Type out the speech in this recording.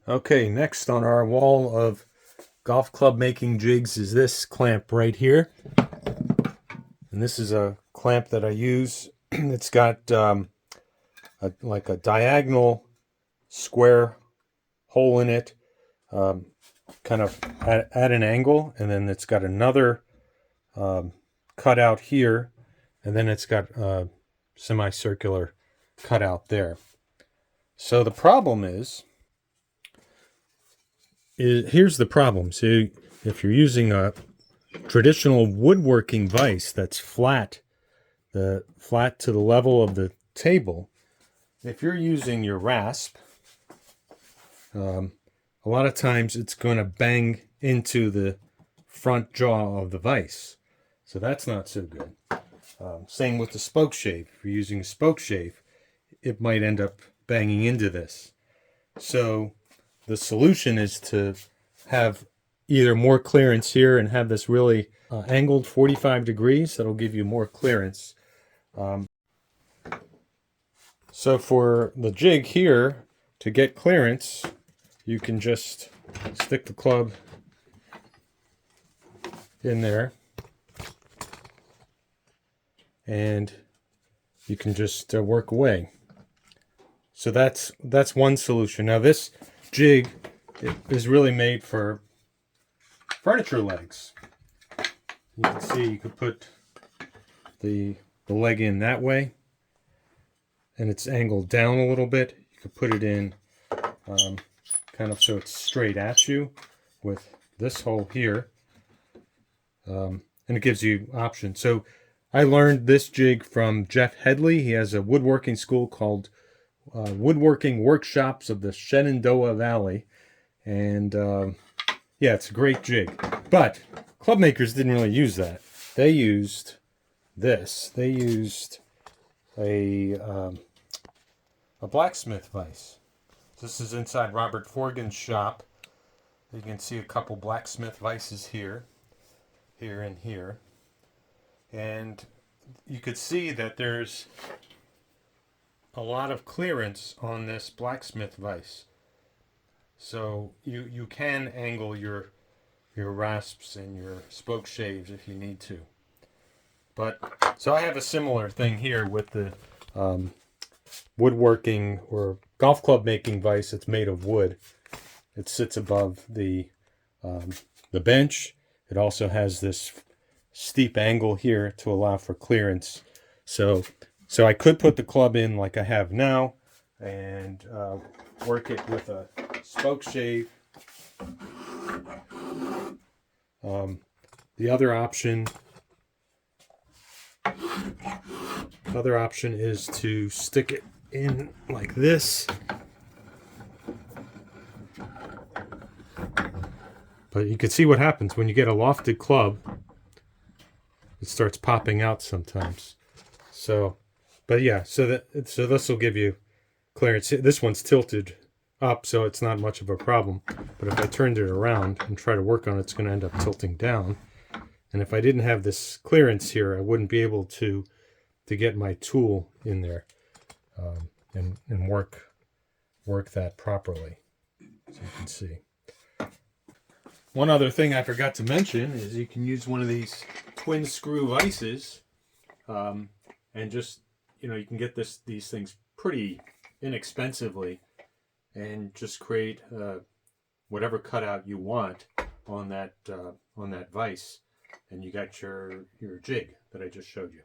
Okay, next on our wall of golf club making jigs is this clamp right here. And this is a clamp that I use. It's got like a diagonal square hole in it, um, kind of at an angle, and then it's got another cut out here, and then it's got a semicircular cut out there. So the problem is here's the problem. So if you're using a traditional woodworking vise that's flat to the level of the table, if you're using your rasp, a lot of times it's going to bang into the front jaw of the vise. So that's not so good. Same with the spoke shave. If you're using a spoke shave, it might end up banging into this. So the solution is to have either more clearance here and have this really angled 45 degrees. That'll give you more clearance. So for the jig here, to get clearance, you can just stick the club in there and you can just work away. So that's one solution. Now this jig is really made for furniture legs. You can see you could put the leg in that way, and it's angled down a little bit. You could put it in kind of so it's straight at you with this hole here, and it gives you options. So I learned this jig from Jeff Headley. He has a woodworking school called Woodworking Workshops of the Shenandoah Valley, and yeah, it's a great jig. But club makers didn't really use that. They used this. They used a blacksmith vise. This is inside Robert Forgan's shop. You can see a couple blacksmith vices here, and here. And you could see that there's a lot of clearance on this blacksmith vise. So you can angle your rasps and your spoke shaves if you need to. But so I have a similar thing here with the woodworking or golf club making vise. It's made of wood. It sits above the bench. It also has this steep angle here to allow for clearance. So I could put the club in like I have now and work it with a spoke shave. The other option is to stick it in like this. But you can see what happens when you get a lofted club. It starts popping out sometimes. So, but yeah, so this will give you clearance. This one's tilted up, so it's not much of a problem. But if I turned it around and try to work on it, it's going to end up tilting down. And if I didn't have this clearance here, I wouldn't be able to get my tool in there and work that properly. So you can see. One other thing I forgot to mention is you can use one of these twin screw vices, and just, you can get these things pretty inexpensively, and just create whatever cutout you want on that vise, and you got your jig that I just showed you.